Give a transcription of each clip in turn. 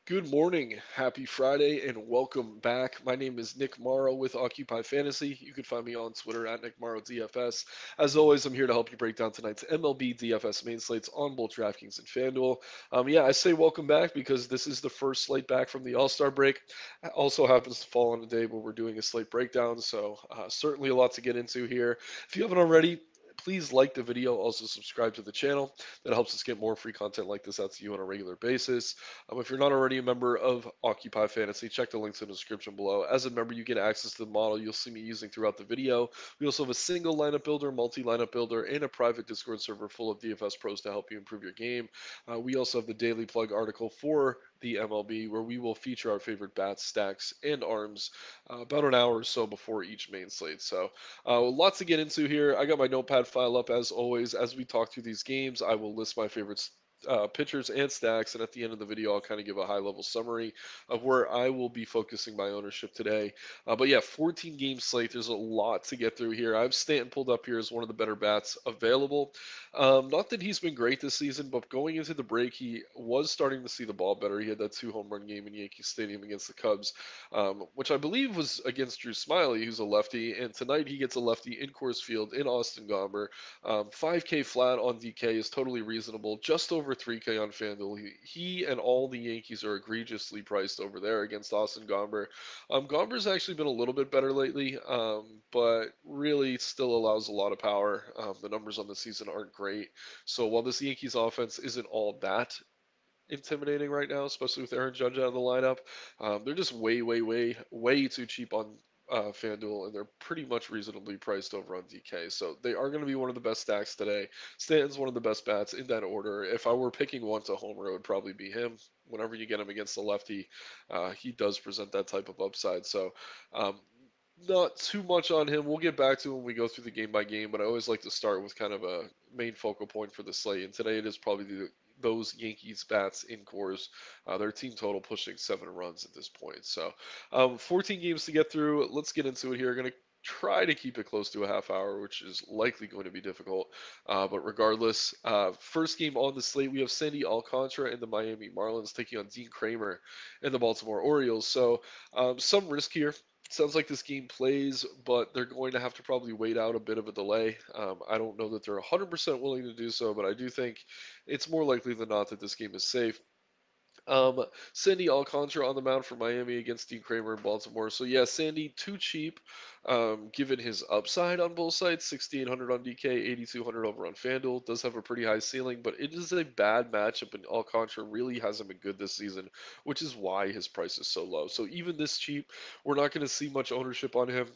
Good morning, happy Friday, and welcome back. My name is Nick Marro with Occupy Fantasy. You can find me on Twitter at Nick Marro DFS. As always, I'm here to help you break down tonight's MLB DFS main slates on both DraftKings and FanDuel. I say welcome back because this is the first slate back from the All-Star break. It also happens to fall on a day where we're doing a slate breakdown, so certainly a lot to get into here. If you haven't already, please like the video, also subscribe to the channel. That helps us get more free content like this out to you on a regular basis. If you're not already a member of Occupy Fantasy, check the links in the description below. As a member, you get access to the model you'll see me using throughout the video. We also have a single lineup builder, multi-lineup builder, and a private Discord server full of DFS pros to help you improve your game. We also have the daily plug article for the MLB, where we will feature our favorite bats, stacks, and arms about an hour or so before each main slate. So, lots to get into here. I got my notepad file up as always. As we talk through these games, I will list my favorites pitchers and stacks, and at the end of the video, I'll kind of give a high-level summary of where I will be focusing my ownership today. 14 game slate. There's a lot to get through here. I have Stanton pulled up here as one of the better bats available. Not that he's been great this season, but going into the break, he was starting to see the ball better. He had that 2 home run game in Yankee Stadium against the Cubs, which I believe was against Drew Smiley, who's a lefty. And tonight he gets a lefty in Coors Field in Austin Gomber. 5K flat on DK is totally reasonable. Just over 3K on FanDuel. He and all the Yankees are egregiously priced over there against Austin Gomber. Gomber's actually been a little bit better lately, but really still allows a lot of power. The numbers on the season aren't great. So while this Yankees offense isn't all that intimidating right now, especially with Aaron Judge out of the lineup. They're just way too cheap on FanDuel, and they're pretty much reasonably priced over on DK. So they are going to be one of the best stacks today. Stanton's one of the best bats in that order. If I were picking one to homer, it would probably be him. Whenever you get him against the lefty, he does present that type of upside. So um, not too much on him. We'll get back to him when we go through the game by game, but I always like to start with kind of a main focal point for the slate. And today it is probably those Yankees bats in cores. Their team total pushing 7 runs at this point. So 14 games to get through. Let's get into it here. Going to try to keep it close to a half hour, which is likely going to be difficult. But regardless, first game on the slate, we have Sandy Alcantara and the Miami Marlins taking on Dean Kramer and the Baltimore Orioles. So some risk here. Sounds like this game plays, but they're going to have to probably wait out a bit of a delay. I don't know that they're 100% willing to do so, but I do think it's more likely than not that this game is safe. Sandy Alcantara on the mound for Miami against Dean Kramer in Baltimore. So yeah, Sandy too cheap, given his upside on both sides. 6,800 on DK, 8,200 over on FanDuel. Does have a pretty high ceiling, but it is a bad matchup, and Alcantara really hasn't been good this season, which is why his price is so low. So even this cheap, we're not going to see much ownership on him.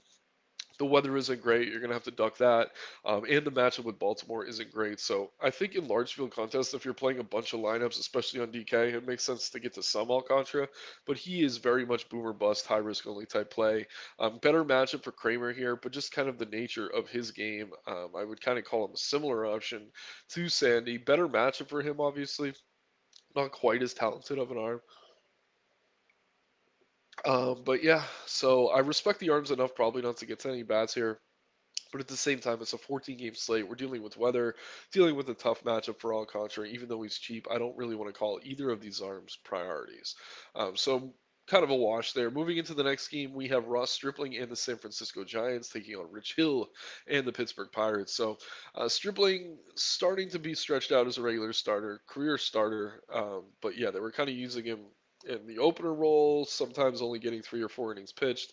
The weather isn't great. You're going to have to duck that. And the matchup with Baltimore isn't great. So I think in large field contests, if you're playing a bunch of lineups, especially on DK, it makes sense to get to some Alcantara. But he is very much boomer bust, high risk only type play. Better matchup for Kramer here, but just kind of the nature of his game, I would kind of call him a similar option to Sandy. Better matchup for him, obviously. Not quite as talented of an arm. But yeah, so I respect the arms enough probably not to get to any bats here. But at the same time, it's a 14 game slate. We're dealing with weather, dealing with a tough matchup for Alcantara. Even though he's cheap, I don't really want to call either of these arms priorities. So kind of a wash there. Moving into the next game, we have Ross Stripling and the San Francisco Giants taking on Rich Hill and the Pittsburgh Pirates. So Stripling starting to be stretched out as a regular starter, career starter. But yeah, they were kind of using him in the opener role, sometimes only getting 3 or 4 innings pitched.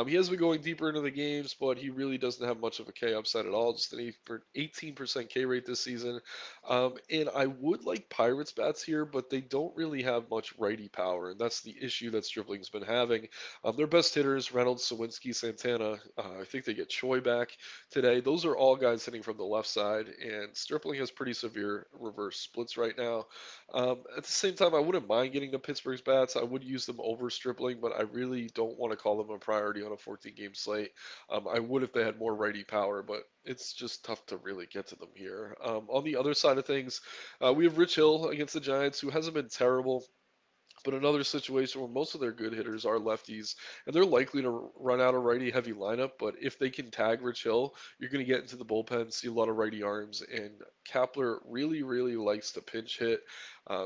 He has been going deeper into the games, but he really doesn't have much of a K upside at all. Just an 18% K rate this season. And I would like Pirates bats here, but they don't really have much righty power, and that's the issue that Stripling's been having. Their best hitters, Reynolds, Sawinski, Santana. I think they get Choi back today. Those are all guys hitting from the left side, and Stripling has pretty severe reverse splits right now. At the same time, I wouldn't mind getting the Pittsburgh's bats. I would use them over Stripling, but I really don't want to call them a priority on a 14 game slate. I would if they had more righty power, but it's just tough to really get to them here. On the other side of things, we have Rich Hill against the Giants, who hasn't been terrible. But another situation where most of their good hitters are lefties, and they're likely to run out a righty heavy lineup. But if they can tag Rich Hill, you're going to get into the bullpen, see a lot of righty arms, and Kapler really, really likes to pinch hit.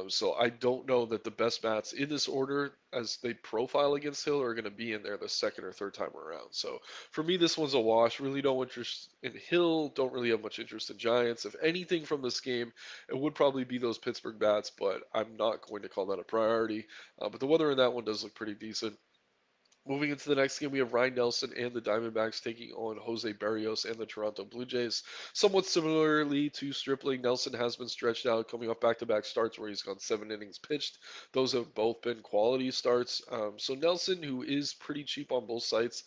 So I don't know that the best bats in this order, as they profile against Hill, are going to be in there the second or third time around. So for me, this one's a wash. Really no interest in Hill. Don't really have much interest in Giants. If anything from this game, it would probably be those Pittsburgh bats, but I'm not going to call that a priority. But the weather in that one does look pretty decent. Moving into the next game, we have Ryan Nelson and the Diamondbacks taking on Jose Barrios and the Toronto Blue Jays. Somewhat similarly to Stripling, Nelson has been stretched out, coming off back-to-back starts where he's gone 7 innings pitched. Those have both been quality starts. So Nelson, who is pretty cheap on both sites,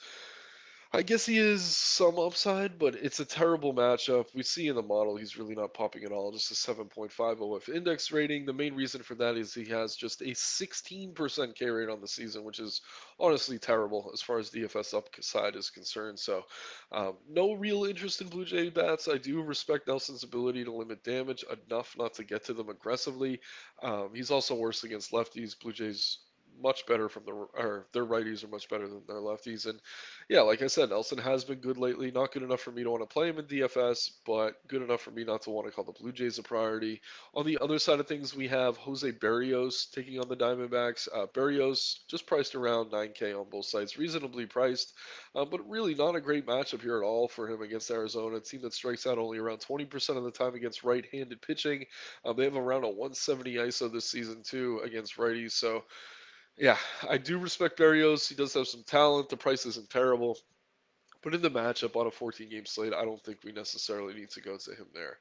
I guess he is some upside, but it's a terrible matchup. We see in the model he's really not popping at all, just a 7.5 OF index rating. The main reason for that is he has just a 16% K rate on the season, which is honestly terrible as far as DFS upside is concerned. So, no real interest in Blue Jay bats. I do respect Nelson's ability to limit damage enough not to get to them aggressively. He's also worse against lefties. Blue Jays much better from the or their righties are much better than their lefties, and yeah, like I said, Nelson has been good lately. Not good enough for me to want to play him in DFS, but good enough for me not to want to call the Blue Jays a priority. On the other side of things, we have Jose Barrios taking on the Diamondbacks. Barrios just priced around 9K on both sides, reasonably priced, but really not a great matchup here at all for him against Arizona, a team that strikes out only around 20% of the time against right-handed pitching. They have around a 170 ISO this season too against righties, so yeah, I do respect Barrios. He does have some talent. The price isn't terrible. But in the matchup on a 14 game slate, I don't think we necessarily need to go to him there.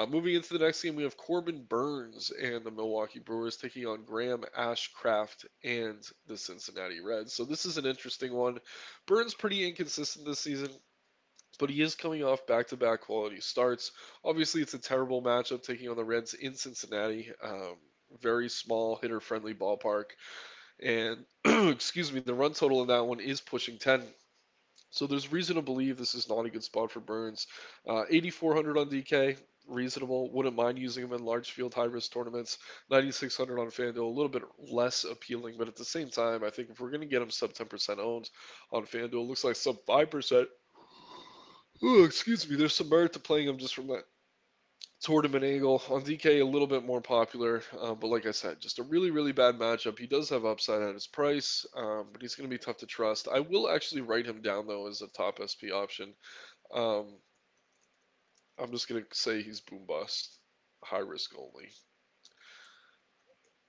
Moving into the next game, we have Corbin Burns and the Milwaukee Brewers taking on Graham Ashcraft and the Cincinnati Reds. So this is an interesting one. Burns pretty inconsistent this season, but he is coming off back to back quality starts. Obviously, it's a terrible matchup taking on the Reds in Cincinnati. Very small hitter friendly ballpark. And excuse me, the run total in that one is pushing 10. So there's reason to believe this is not a good spot for Burns. 8,400 on DK, reasonable. Wouldn't mind using him in large field high risk tournaments. 9,600 on FanDuel, a little bit less appealing, but at the same time, I think if we're going to get him sub 10% owned on FanDuel, looks like sub 5%. Ooh, excuse me, there's some merit to playing him just from that tournament angle. On DK, a little bit more popular, but like I said, just a really, really bad matchup. He does have upside at his price, but he's going to be tough to trust. I will actually write him down, though, as a top SP option. Um, I'm just going to say he's boom bust, high risk only.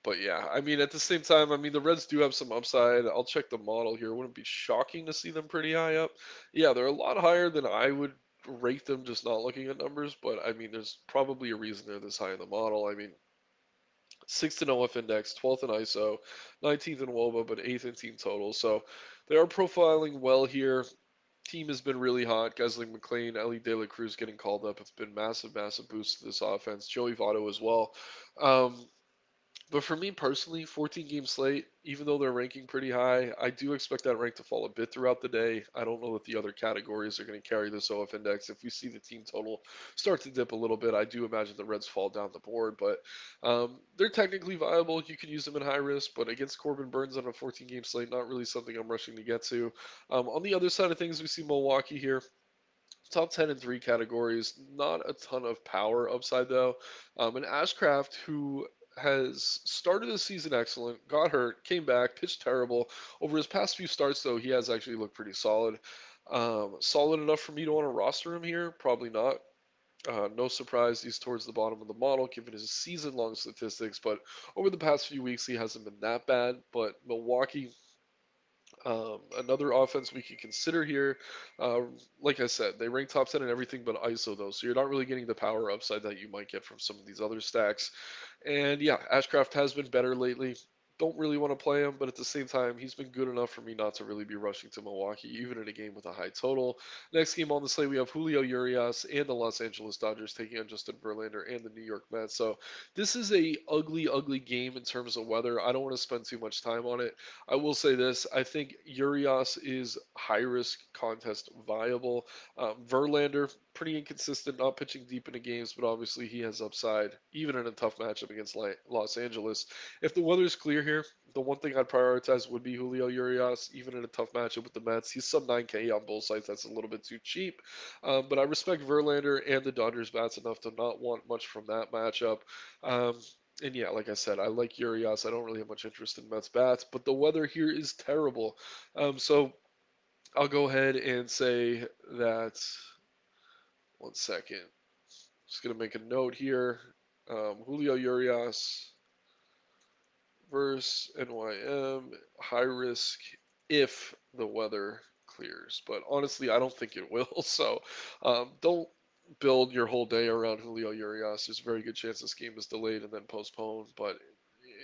But yeah, I mean, at the same time, I mean, the Reds do have some upside. I'll check the model here. Wouldn't it be shocking to see them pretty high up? Yeah, they're a lot higher than I would rate them just not looking at numbers, but I mean, there's probably a reason they're this high in the model. I mean, 6th in OF index, 12th in ISO, 19th in WOBA, but 8th in team total. So they are profiling well here. Team has been really hot. Guys like McLean, Ellie De La Cruz getting called up. It's been massive, massive boost to this offense. Joey Votto as well. Um, but for me personally, 14 game slate, even though they're ranking pretty high, I do expect that rank to fall a bit throughout the day. I don't know that the other categories are going to carry this OF index. If we see the team total start to dip a little bit, I do imagine the Reds fall down the board. But they're technically viable. You can use them in high risk, but against Corbin Burns on a 14 game slate, not really something I'm rushing to get to. On the other side of things, we see Milwaukee here. Top 10 in three categories. Not a ton of power upside, though. And Ashcraft, who has started the season excellent, got hurt, came back, pitched terrible. Over his past few starts, though, he has actually looked pretty solid. Solid enough for me to want to roster him here? Probably not. No surprise, he's towards the bottom of the model given his season long statistics, but over the past few weeks, he hasn't been that bad. But Milwaukee, another offense we can consider here, uh, like I said, they rank top 10 in everything but ISO, though, so you're not really getting the power upside that you might get from some of these other stacks. And yeah, Ashcraft has been better lately. Don't really want to play him, but at the same time, he's been good enough for me not to really be rushing to Milwaukee, even in a game with a high total. Next game on the slate, we have Julio Urias and the Los Angeles Dodgers taking on Justin Verlander and the New York Mets. So this is a ugly, ugly game in terms of weather. I don't want to spend too much time on it. I will say this: I think Urias is high risk contest viable. Verlander pretty inconsistent, not pitching deep into games, but obviously he has upside, even in a tough matchup against Los Angeles. If the weather's clear here, the one thing I'd prioritize would be Julio Urias, even in a tough matchup with the Mets. He's sub 9K on both sides. That's a little bit too cheap. But I respect Verlander and the Dodgers bats enough to not want much from that matchup. Um, and yeah, like I said, I like Urias. I don't really have much interest in Mets bats, but the weather here is terrible. So I'll go ahead and say that. One second. Just gonna make a note here. Julio Urias versus NYM, high risk if the weather clears. But honestly, I don't think it will. So don't build your whole day around Julio Urias. There's a very good chance this game is delayed and then postponed. But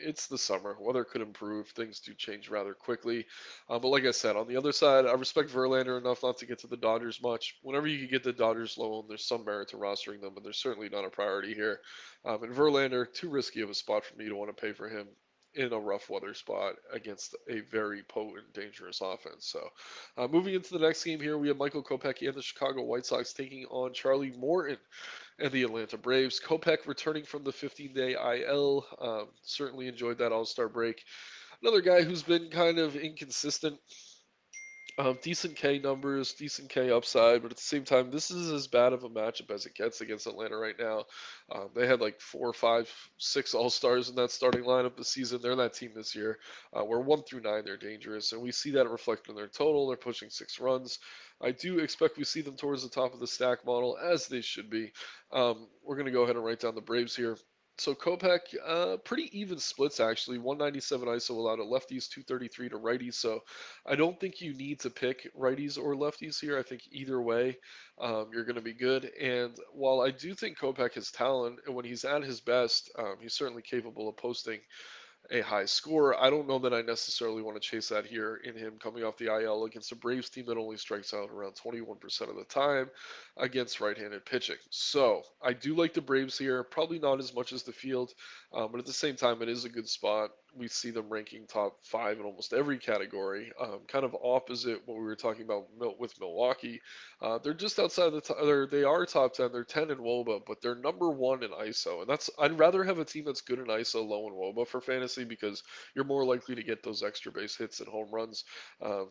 it's the summer. Weather could improve. Things do change rather quickly. But like I said, on the other side, I respect Verlander enough not to get to the Dodgers much. Whenever you can get the Dodgers low, there's some merit to rostering them, but there's certainly not a priority here. And Verlander, too risky of a spot for me to want to pay for him in a rough weather spot against a very potent, dangerous offense. So, moving into the next game here, we have Michael Kopech and the Chicago White Sox taking on Charlie Morton and the Atlanta Braves. Kopech returning from the 15-day IL. Certainly enjoyed that All-Star break. Another guy who's been kind of inconsistent. Decent K numbers, decent K upside, but at the same time, this is as bad of a matchup as it gets against Atlanta right now. They had like 4, 5, 6 All Stars in that starting lineup this season. They're that team this year. Where 1 through 9 they're dangerous, and we see that reflected in their total. They're pushing 6 runs. I do expect we see them towards the top of the stack model as they should be. We're gonna go ahead and write down the Braves here. So Kopech, pretty even splits actually. 197 ISO allowed to lefties, 233 to righties. So I don't think you need to pick righties or lefties here. I think either way, you're going to be good. And while I do think Kopech has talent, and when he's at his best, he's certainly capable of posting a high score. I don't know that I necessarily want to chase that here in him coming off the IL against a Braves team that only strikes out around 21% of the time against right-handed pitching. So I do like the Braves here, probably not as much as the field, but at the same time, it is a good spot. We see them ranking top 5 in almost every category, kind of opposite what we were talking about with Milwaukee. They're just outside the top, they are top 10. They're 10 in WOBA, but they're number 1 in ISO. And that's I'd rather have a team that's good in ISO, low in WOBA for fantasy because you're more likely to get those extra base hits and home runs. Um,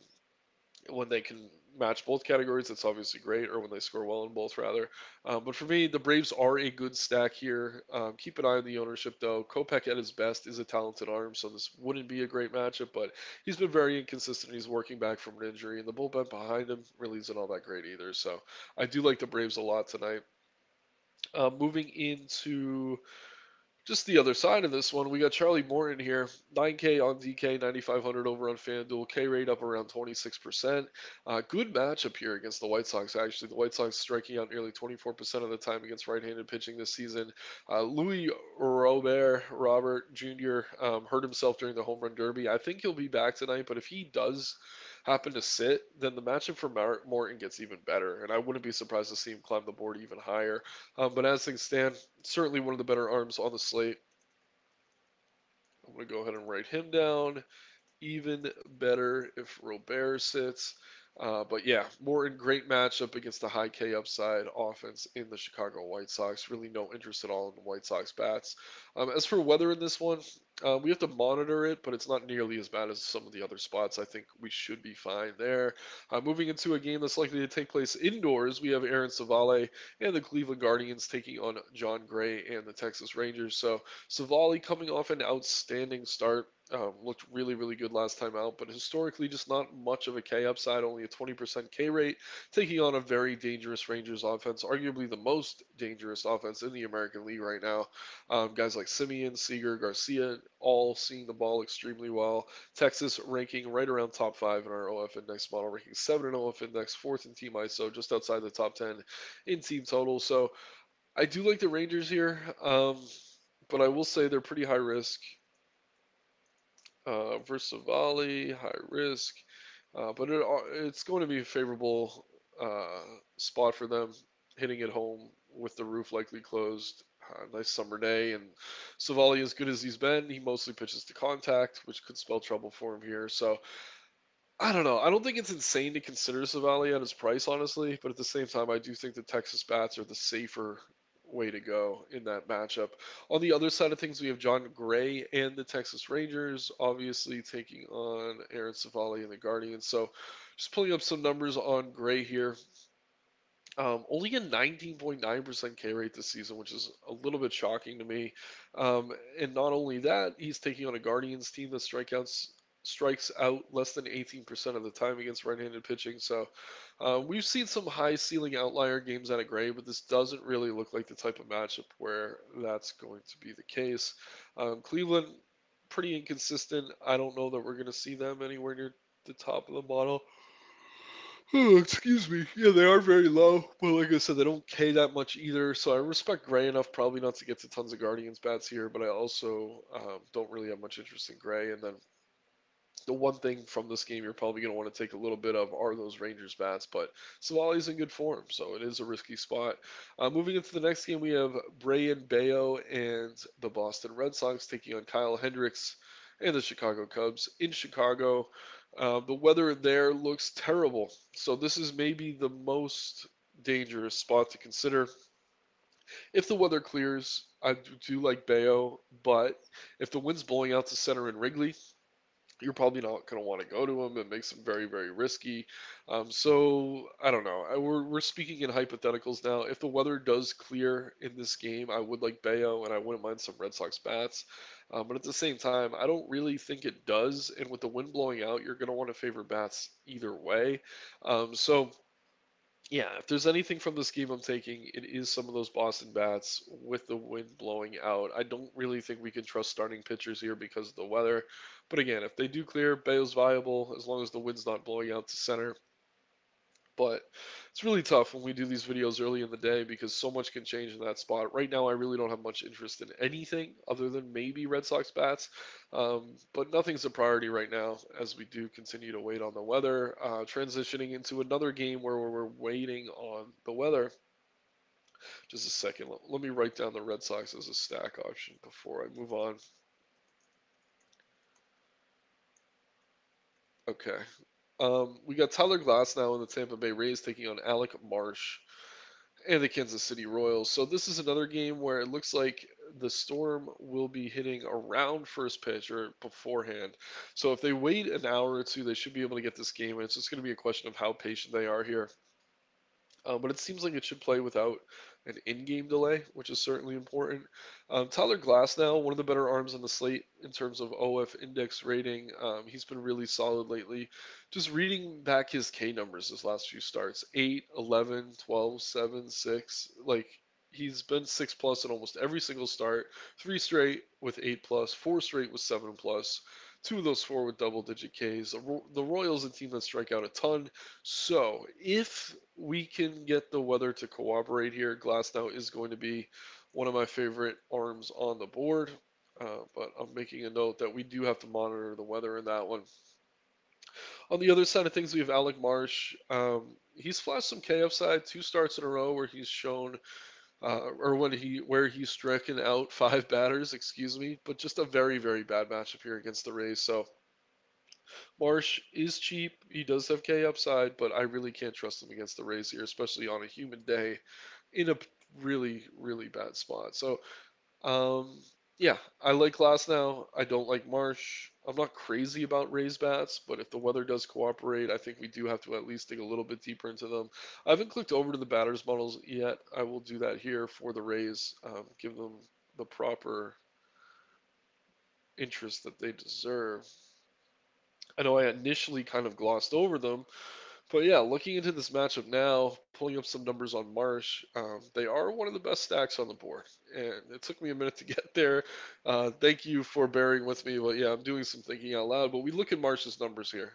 when they can match both categories, that's obviously great, or when they score well in both, rather. But for me, the Braves are a good stack here. Keep an eye on the ownership, though. Kopech at his best is a talented arm, so this wouldn't be a great matchup, but he's been very inconsistent. He's working back from an injury, and the bullpen behind him really isn't all that great either. So I do like the Braves a lot tonight. Moving into just the other side of this one, we got Charlie Morton here, 9K on DK, 9,500 over on FanDuel, K rate up around 26%. Good matchup here against the White Sox, actually. The White Sox striking out nearly 24% of the time against right-handed pitching this season. Louis Robert Jr. Hurt himself during the home run derby. I think he'll be back tonight, but if he does happen to sit, then the matchup for Morton gets even better, and I wouldn't be surprised to see him climb the board even higher. But as things stand, certainly one of the better arms on the slate. I'm going to go ahead and write him down. Even better if Robert sits. But yeah, Morton, great matchup against the high K upside offense in the Chicago White Sox. Really no interest at all in the White Sox bats. As for weather in this one, we have to monitor it, but it's not nearly as bad as some of the other spots. I think we should be fine there. Moving into a game that's likely to take place indoors, we have Aaron Savale and the Cleveland Guardians taking on John Gray and the Texas Rangers. So Savale coming off an outstanding start. Looked really, really good last time out, but historically just not much of a K upside, only a 20% K rate, taking on a very dangerous Rangers offense, arguably the most dangerous offense in the American League right now. Guys like Simeon, Seager, Garcia, all seeing the ball extremely well. Texas ranking right around top 5 in our OF Index model, ranking 7 in OF Index, 4th in Team ISO, just outside the top 10 in team total. So I do like the Rangers here, but I will say they're pretty high risk. Versavali, high risk, but it's going to be a favorable spot for them, hitting it home with the roof likely closed. Nice summer day, and Savali, as good as he's been, he mostly pitches to contact, which could spell trouble for him here. So I don't know. I don't think it's insane to consider Savali at his price, honestly, but at the same time, I do think the Texas bats are the safer way to go in that matchup. On the other side of things, we have John Gray and the Texas Rangers, obviously taking on Aaron Savali and the Guardians. So, just pulling up some numbers on Gray here. Only a 19.9% K rate this season, which is a little bit shocking to me. And not only that, he's taking on a Guardians team that strikes out less than 18% of the time against right-handed pitching. So we've seen some high ceiling outlier games out of Gray, but this doesn't really look like the type of matchup where that's going to be the case. Cleveland, pretty inconsistent. I don't know that we're going to see them anywhere near the top of the model. Oh, excuse me. Yeah, they are very low, but like I said, they don't K that much either. So I respect Gray enough, probably not to get to tons of Guardians bats here, but I also don't really have much interest in Gray. And then the one thing from this game you're probably going to want to take a little bit of are those Rangers bats, but Savali's in good form, so it is a risky spot. Moving into the next game, we have Brayan Bello and the Boston Red Sox taking on Kyle Hendricks and the Chicago Cubs in Chicago. The weather there looks terrible, so this is maybe the most dangerous spot to consider. If the weather clears, I do like Bayo, but if the wind's blowing out to center in Wrigley, you're probably not going to want to go to him. It makes him very, very risky. So I don't know. We're speaking in hypotheticals now. If the weather does clear in this game, I would like Bayo, and I wouldn't mind some Red Sox bats. But at the same time, I don't really think it does. And with the wind blowing out, you're going to want to favor bats either way. So yeah, if there's anything from this game I'm taking, it is some of those Boston bats with the wind blowing out. I don't really think we can trust starting pitchers here because of the weather. But again, if they do clear, Bayo's viable as long as the wind's not blowing out to center. But it's really tough when we do these videos early in the day because so much can change in that spot. Right now, I really don't have much interest in anything other than maybe Red Sox bats. But nothing's a priority right now as we do continue to wait on the weather. Transitioning into another game where we're waiting on the weather. Just a second. Let me write down the Red Sox as a stack option before I move on. Okay. We got Tyler Glass now in the Tampa Bay Rays taking on Alec Marsh and the Kansas City Royals. So this is another game where it looks like the Storm will be hitting around first pitch or beforehand. So if they wait an hour or two, they should be able to get this game, and it's just going to be a question of how patient they are here. But it seems like it should play without an in-game delay, which is certainly important. Tyler Glass now, one of the better arms on the slate in terms of OF index rating. He's been really solid lately. Just reading back his K numbers his last few starts, 8, 11, 12, 7, 6. Like, he's been 6 plus in almost every single start. 3 straight with 8 plus, 4 straight with 7 plus. Two of those four with double-digit Ks. The Royals, a team that strike out a ton. So, if we can get the weather to cooperate here, Glasnow is going to be one of my favorite arms on the board. But I'm making a note that we do have to monitor the weather in that one. On the other side of things, we have Alec Marsh. He's flashed some K upside, 2 starts in a row where he's shown, or where he's stricken out 5 batters, excuse me. But just a very, very bad matchup here against the Rays. So Marsh is cheap. He does have K upside, but I really can't trust him against the Rays here, especially on a humid day in a really, really bad spot. So, um, yeah, I like Glass now. I don't like Marsh. I'm not crazy about Rays bats, but if the weather does cooperate, I think we do have to at least dig a little bit deeper into them. I haven't clicked over to the batters models yet. I will do that here for the Rays, give them the proper interest that they deserve. I know I initially kind of glossed over them, but yeah, looking into this matchup now, pulling up some numbers on Marsh, they are one of the best stacks on the board, and it took me a minute to get there. Thank you for bearing with me, but yeah, I'm doing some thinking out loud. But we look at Marsh's numbers here.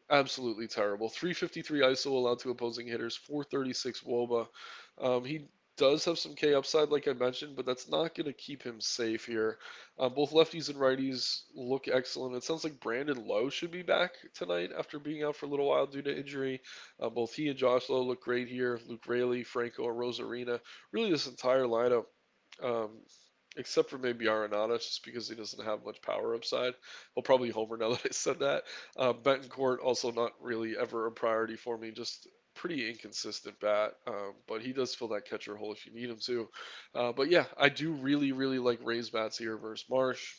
Absolutely terrible. 353 ISO allowed to opposing hitters, 436 WOBA. He does have some K upside, like I mentioned, but that's not going to keep him safe here. Both lefties and righties look excellent. It sounds like Brandon Lowe should be back tonight after being out for a little while due to injury. Both he and Josh Lowe look great here. Luke Raley, Franco, and Rosarina. Really, this entire lineup. Um, except for maybe Arenado, just because he doesn't have much power upside. He'll probably homer now that I said that. Betancourt also not really ever a priority for me, just pretty inconsistent bat, but he does fill that catcher hole if you need him to. But yeah, I do really like Rays bats here versus Marsh.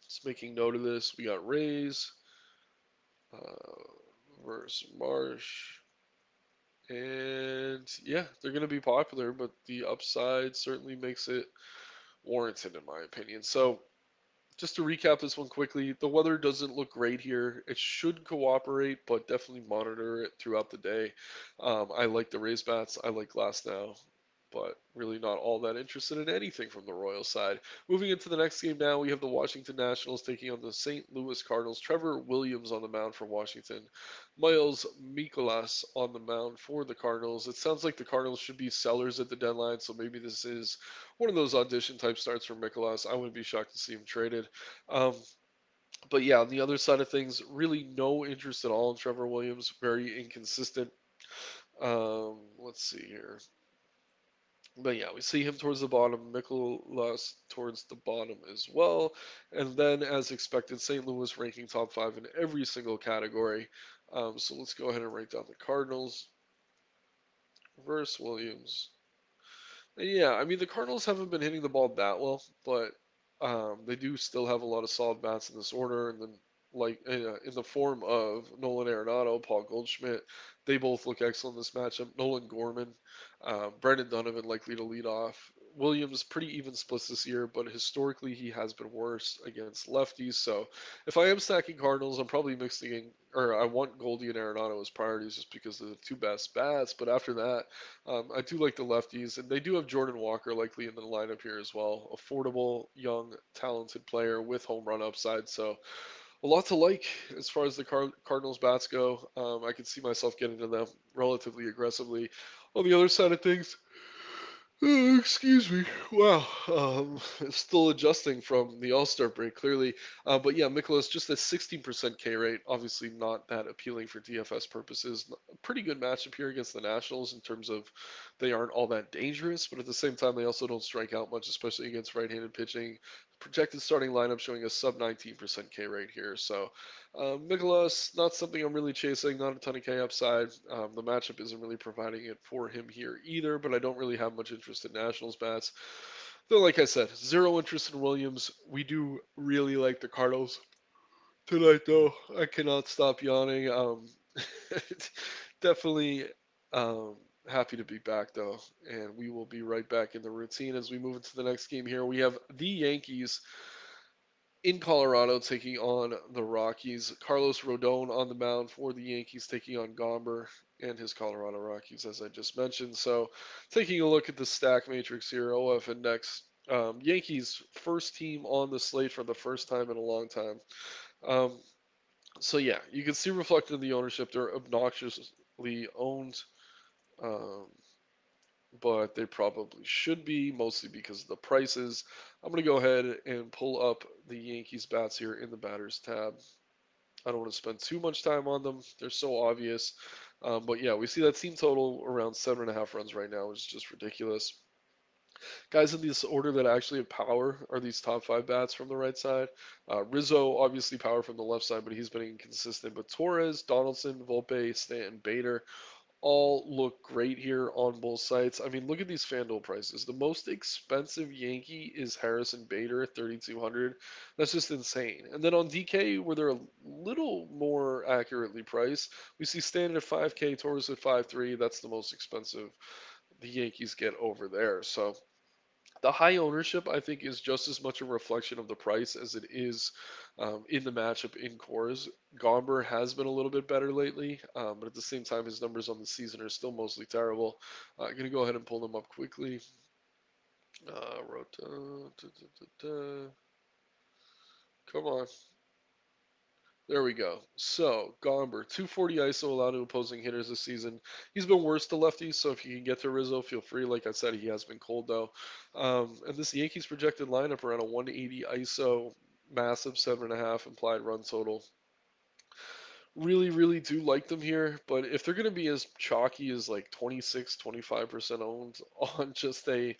Just making note of this. We got Rays versus Marsh. And yeah, they're going to be popular, but the upside certainly makes it warranted, in my opinion. So, just to recap this one quickly, the weather doesn't look great here. It should cooperate, but definitely monitor it throughout the day. I like the Rays bats. I like Glass now, but really not all that interested in anything from the Royals side. Moving into the next game now, we have the Washington Nationals taking on the St. Louis Cardinals. Trevor Williams on the mound for Washington. Miles Mikolas on the mound for the Cardinals. It sounds like the Cardinals should be sellers at the deadline, so maybe this is one of those audition type starts for Mikolas. I wouldn't be shocked to see him traded. Um, but yeah, on the other side of things, really no interest at all in Trevor Williams. Very inconsistent. Let's see here. But yeah, we see him towards the bottom, Mikolas towards the bottom as well. And then, as expected, St. Louis ranking top five in every single category. So let's go ahead and write down the Cardinals versus Williams. Yeah, I mean the Cardinals haven't been hitting the ball that well, but they do still have a lot of solid bats in this order, and then like in the form of Nolan Arenado, Paul Goldschmidt, they both look excellent in this matchup. Nolan Gorman, Brendan Donovan likely to lead off. Williams pretty even splits this year, but historically he has been worse against lefties. So if I am stacking Cardinals, I'm probably mixing, or I want Goldie and Arenado as priorities just because they're the two best bats. But after that, I do like the lefties, and they do have Jordan Walker likely in the lineup here as well. Affordable, young, talented player with home run upside. So a lot to like as far as the Cardinals bats go. I can see myself getting to them relatively aggressively. On the other side of things, excuse me. Wow. Still adjusting from the All Star break, clearly. But yeah, Mikolas just a 16% K rate. Obviously, not that appealing for DFS purposes. A pretty good matchup here against the Nationals in terms of they aren't all that dangerous, but at the same time, they also don't strike out much, especially against right handed pitching. Projected starting lineup showing a sub 19% K rate here. So, Mikolas, not something I'm really chasing, not a ton of K upside. The matchup isn't really providing it for him here either, but I don't really have much interest in Nationals bats. Though, like I said, zero interest in Williams. We do really like the Cardinals tonight, though. I cannot stop yawning. Definitely um, happy to be back, though. And we will be right back in the routine as we move into the next game here. We have the Yankees in Colorado taking on the Rockies. Carlos Rodon on the mound for the Yankees taking on Gomber and his Colorado Rockies, as I just mentioned. So, taking a look at the stack matrix here, OF Index. Yankees first team on the slate for the first time in a long time. Um, so yeah, you can see reflected in the ownership. They're obnoxiously owned, um, but they probably should be, mostly because of the prices. I'm going to go ahead and pull up the Yankees bats here in the batters tab. I don't want to spend too much time on them. They're so obvious. But yeah, we see that team total around 7.5 runs right now, which is just ridiculous. Guys in this order that actually have power are these top five bats from the right side. Rizzo, obviously power from the left side, but he's been inconsistent. But Torres, Donaldson, Volpe, Stanton, Bader, all look great here on both sites. I mean, look at these FanDuel prices. The most expensive Yankee is Harrison Bader at 3,200. That's just insane. And then on DK, where they're a little more accurately priced, we see Stanton at 5K, Torres at 5.3. That's the most expensive the Yankees get over there. So the high ownership, I think, is just as much a reflection of the price as it is in the matchup in cores. Gomber has been a little bit better lately, but at the same time, his numbers on the season are still mostly terrible. I'm going to go ahead and pull them up quickly. Come on. There we go. So, Gomber, 240 ISO allowed to opposing hitters this season. He's been worse to lefties, so if you can get to Rizzo, feel free. Like I said, he has been cold, though. And this Yankees projected lineup around a 180 ISO, massive 7.5 implied run total. Really do like them here, but if they're going to be as chalky as like 26, 25% owned on just a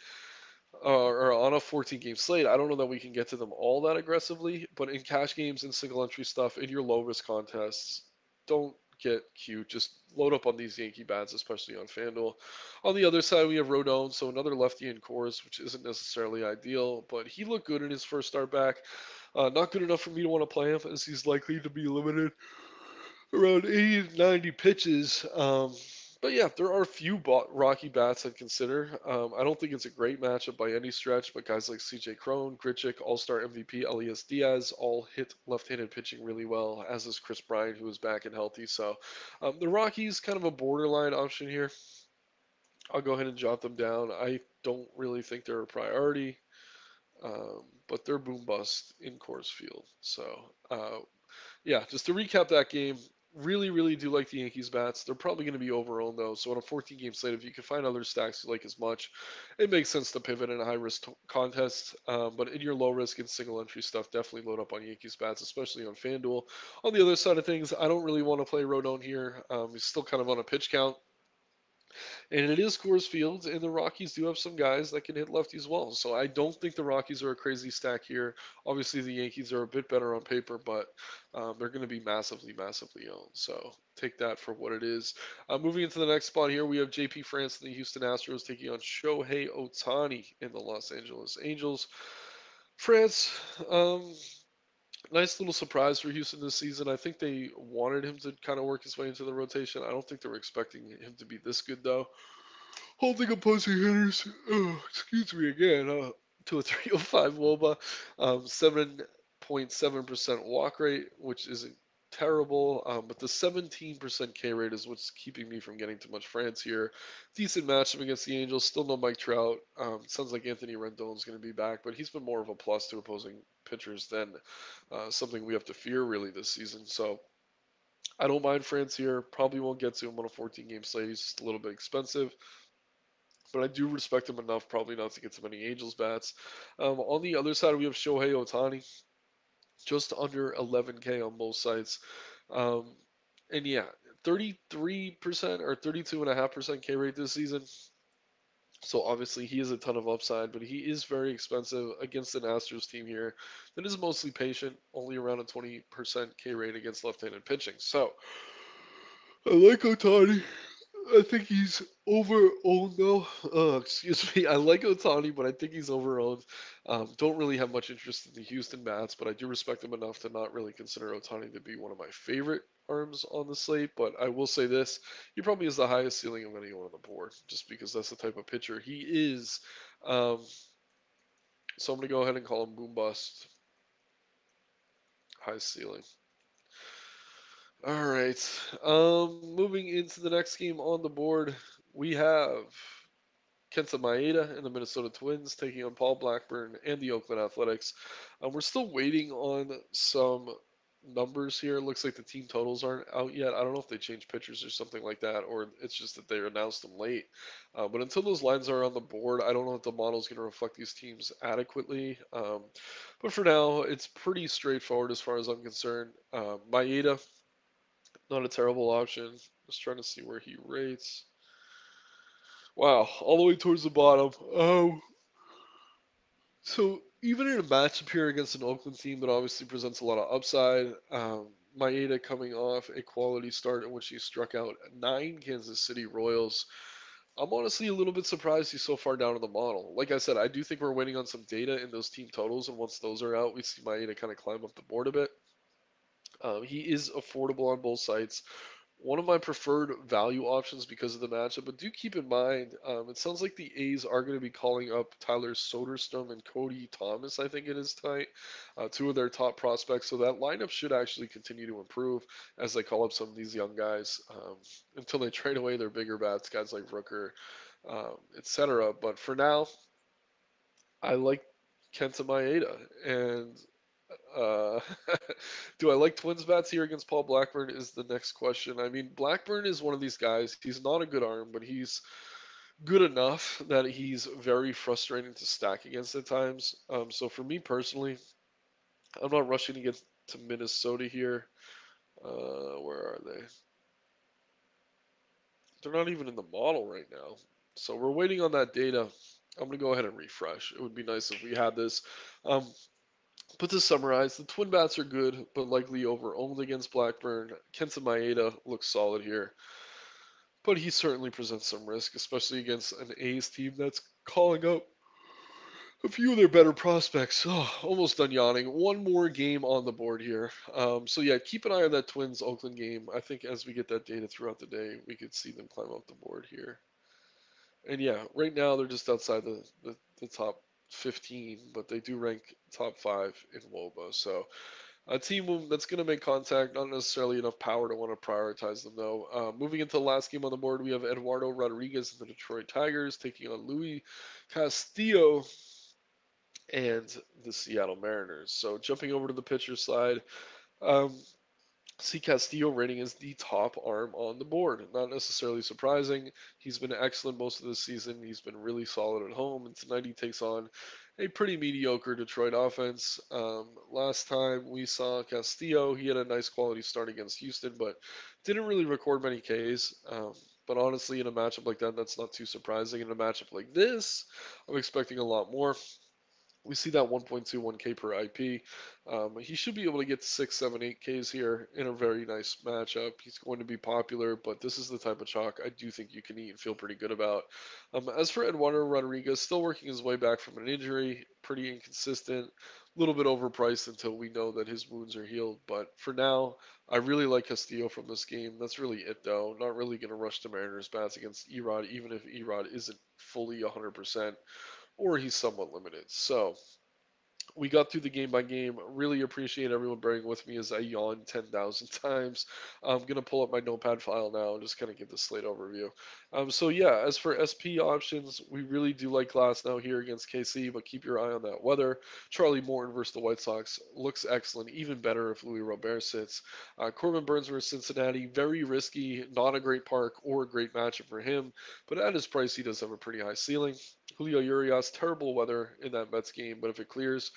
or on a 14 game slate, I don't know that we can get to them all that aggressively, but in cash games and single entry stuff, in your low risk contests, don't get cute. Just load up on these Yankee bats, especially on FanDuel. On the other side, we have Rodon, so another lefty in course, which isn't necessarily ideal, but he looked good in his first start back. Not good enough for me to want to play him, as he's likely to be limited around 80 to 90 pitches. But yeah, there are a few Rocky bats I'd consider. I don't think it's a great matchup by any stretch, but guys like CJ Cron, Grichuk, All Star MVP Elias Diaz all hit left handed pitching really well, as is Chris Bryant, who is back and healthy. So the Rockies, kind of a borderline option here. I'll go ahead and jot them down. I don't really think they're a priority, but they're boom bust in Coors Field. So yeah, just to recap that game, really, really do like the Yankees bats. They're probably going to be overowned though. So on a 14 game slate, if you can find other stacks you like as much, it makes sense to pivot in a high risk contest. But in your low risk and single entry stuff, definitely load up on Yankees bats, especially on FanDuel. On the other side of things, I don't really want to play Rodon here. He's still kind of on a pitch count. And it is Coors Field, and the Rockies do have some guys that can hit lefty as well. So I don't think the Rockies are a crazy stack here. Obviously, the Yankees are a bit better on paper, but they're going to be massively, massively owned. So take that for what it is. Moving into the next spot here, we have JP France and the Houston Astros taking on Shohei Ohtani in the Los Angeles Angels. France, nice little surprise for Houston this season. I think they wanted him to kind of work his way into the rotation. I don't think they were expecting him to be this good, though. Holding opposing hitters, excuse me again, to a 305 WOBA, 7.7% walk rate, which isn't terrible, but the 17% K rate is what's keeping me from getting too much France here. Decent matchup against the Angels, still no Mike Trout. Sounds like Anthony Rendon's going to be back, but he's been more of a plus to opposing pitchers than something we have to fear really this season. So I don't mind France here. Probably won't get to him on a 14 game slate. He's just a little bit expensive, but I do respect him enough, probably not to get too many Angels bats. On the other side, we have Shohei Ohtani, just under 11K on both sites. Um, and yeah, 33% or 32.5% K rate this season. So obviously he has a ton of upside, but he is very expensive against an Astros team here that is mostly patient, only around a 20% K rate against left-handed pitching. So I like Otani. I think he's overowned though. Excuse me. I like Otani, but I think he's overowned. Don't really have much interest in the Houston bats, but I do respect him enough to not really consider Otani to be one of my favorite arms on the slate. But I will say this: he probably has the highest ceiling of anyone on the board, just because that's the type of pitcher he is. Um, so I'm gonna go ahead and call him boom bust, high ceiling. All right. Moving into the next game on the board, we have Kenta Maeda and the Minnesota Twins taking on Paul Blackburn and the Oakland Athletics. We're still waiting on some numbers here. It looks like the team totals aren't out yet. I don't know if they changed pitchers or something like that, or it's just that they announced them late. But until those lines are on the board, I don't know if the model is going to reflect these teams adequately. But for now, it's pretty straightforward as far as I'm concerned. Maeda, not a terrible option. Just trying to see where he rates. Wow, all the way towards the bottom. So even in a matchup here against an Oakland team that obviously presents a lot of upside, Maeda coming off a quality start in which he struck out 9 Kansas City Royals. I'm honestly a little bit surprised he's so far down in the model. Like I said, I do think we're waiting on some data in those team totals, and once those are out, we see Maeda kind of climb up the board a bit. He is affordable on both sites. One of my preferred value options because of the matchup, but do keep in mind, it sounds like the A's are going to be calling up Tyler Soderstrom and Cody Thomas, I think it is tonight, two of their top prospects. So that lineup should actually continue to improve as they call up some of these young guys until they trade away their bigger bats, guys like Rooker, etc. But for now, I like Kenta Maeda, and uh, do I like Twins bats here against Paul Blackburn is the next question. I mean, Blackburn is one of these guys. He's not a good arm, but he's good enough that he's very frustrating to stack against at times. So for me personally, I'm not rushing to get to Minnesota here. Where are they? They're not even in the model right now. So we're waiting on that data. I'm going to go ahead and refresh. It would be nice if we had this. Um, but to summarize, the Twin Bats are good, but likely over-owned against Blackburn. Kenta Maeda looks solid here, but he certainly presents some risk, especially against an A's team that's calling up a few of their better prospects. Oh, almost done yawning. One more game on the board here. So yeah, keep an eye on that Twins Oakland game. I think as we get that data throughout the day, we could see them climb up the board here. And yeah, right now they're just outside the top 15, but they do rank top 5 in WOBA. So a team that's going to make contact, not necessarily enough power to want to prioritize them, though. Moving into the last game on the board, we have Eduardo Rodriguez and the Detroit Tigers taking on Luis Castillo and the Seattle Mariners. So jumping over to the pitcher side, um, C. Castillo rating is the top arm on the board. Not necessarily surprising. He's been excellent most of the season. He's been really solid at home, and tonight he takes on a pretty mediocre Detroit offense. Last time we saw Castillo, he had a nice quality start against Houston, but didn't really record many Ks. But honestly, in a matchup like that, that's not too surprising. In a matchup like this, I'm expecting a lot more. We see that 1.21K per IP. He should be able to get 6, 7, 8Ks here in a very nice matchup. He's going to be popular, but this is the type of chalk I do think you can eat and feel pretty good about. As for Eduardo Rodriguez, still working his way back from an injury, pretty inconsistent, a little bit overpriced until we know that his wounds are healed. But for now, I really like Castillo from this game. That's really it, though. Not really going to rush the Mariners bats against Erod, even if Erod isn't fully 100% or he's somewhat limited. So we got through the game by game. Really appreciate everyone bearing with me as I yawn 10,000 times. I'm going to pull up my notepad file now and just kind of give the slate overview. So, yeah, as for SP options, we really do like Glass now here against KC, but keep your eye on that weather. Charlie Morton versus the White Sox looks excellent, even better if Louis Robert sits. Corbin Burns versus Cincinnati, very risky, not a great park or a great matchup for him, but at his price, he does have a pretty high ceiling. Julio Urias, terrible weather in that Mets game, but if it clears,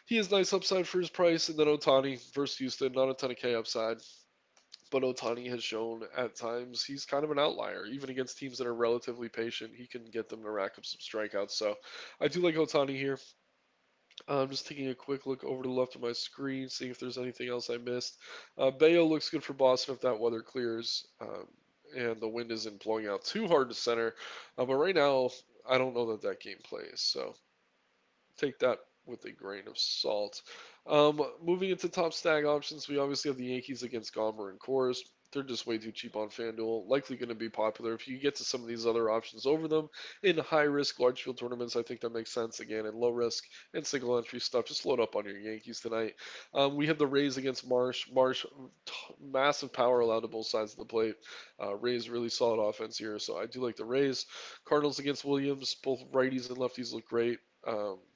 he has nice upside for his price. And then Otani versus Houston, not a ton of K upside. But Otani has shown at times he's kind of an outlier. Even against teams that are relatively patient, he can get them to rack up some strikeouts. So I do like Otani here. I'm just taking a quick look over to the left of my screen, seeing if there's anything else I missed. Bayo looks good for Boston if that weather clears. And the wind isn't blowing out too hard to center. But right now, I don't know that that game plays. So take that with a grain of salt. Moving into top stag options, we obviously have the Yankees against Gomber and Coors. They're just way too cheap on FanDuel. Likely going to be popular. If you get to some of these other options over them in high risk, large field tournaments, I think that makes sense. Again, in low risk and single entry stuff, just load up on your Yankees tonight. We have the Rays against Marsh. Marsh, massive power allowed to both sides of the plate. Rays really solid offense here, so I do like the Rays. Cardinals against Williams. Both righties and lefties look great.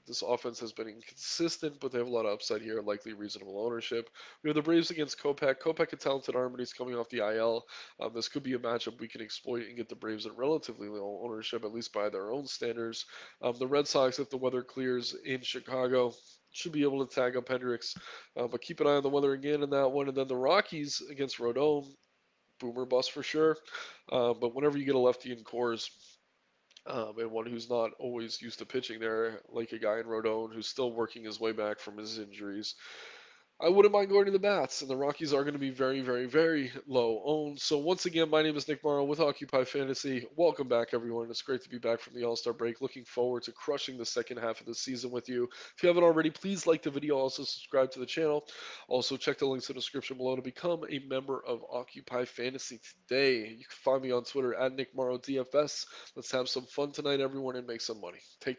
This offense has been inconsistent, but they have a lot of upside here, likely reasonable ownership. We have the Braves against Kopech. Kopech, a talented arm, but he's coming off the IL. This could be a matchup we can exploit and get the Braves at relatively low ownership, at least by their own standards. The Red Sox, if the weather clears in Chicago, should be able to tag up Hendricks, but keep an eye on the weather again in that one. And then the Rockies against Rodon, boomer bust for sure. But whenever you get a lefty in cores, and one who's not always used to pitching there, like a guy in Rodon who's still working his way back from his injuries, I wouldn't mind going to the bats, and the Rockies are going to be very, very, very low owned. So once again, my name is Nick Marro with Occupy Fantasy. Welcome back, everyone. It's great to be back from the All-Star break. Looking forward to crushing the second half of the season with you. If you haven't already, please like the video. Also subscribe to the channel. Also check the links in the description below to become a member of Occupy Fantasy today. You can find me on Twitter at Nick Marro DFS. Let's have some fun tonight, everyone, and make some money. Take care.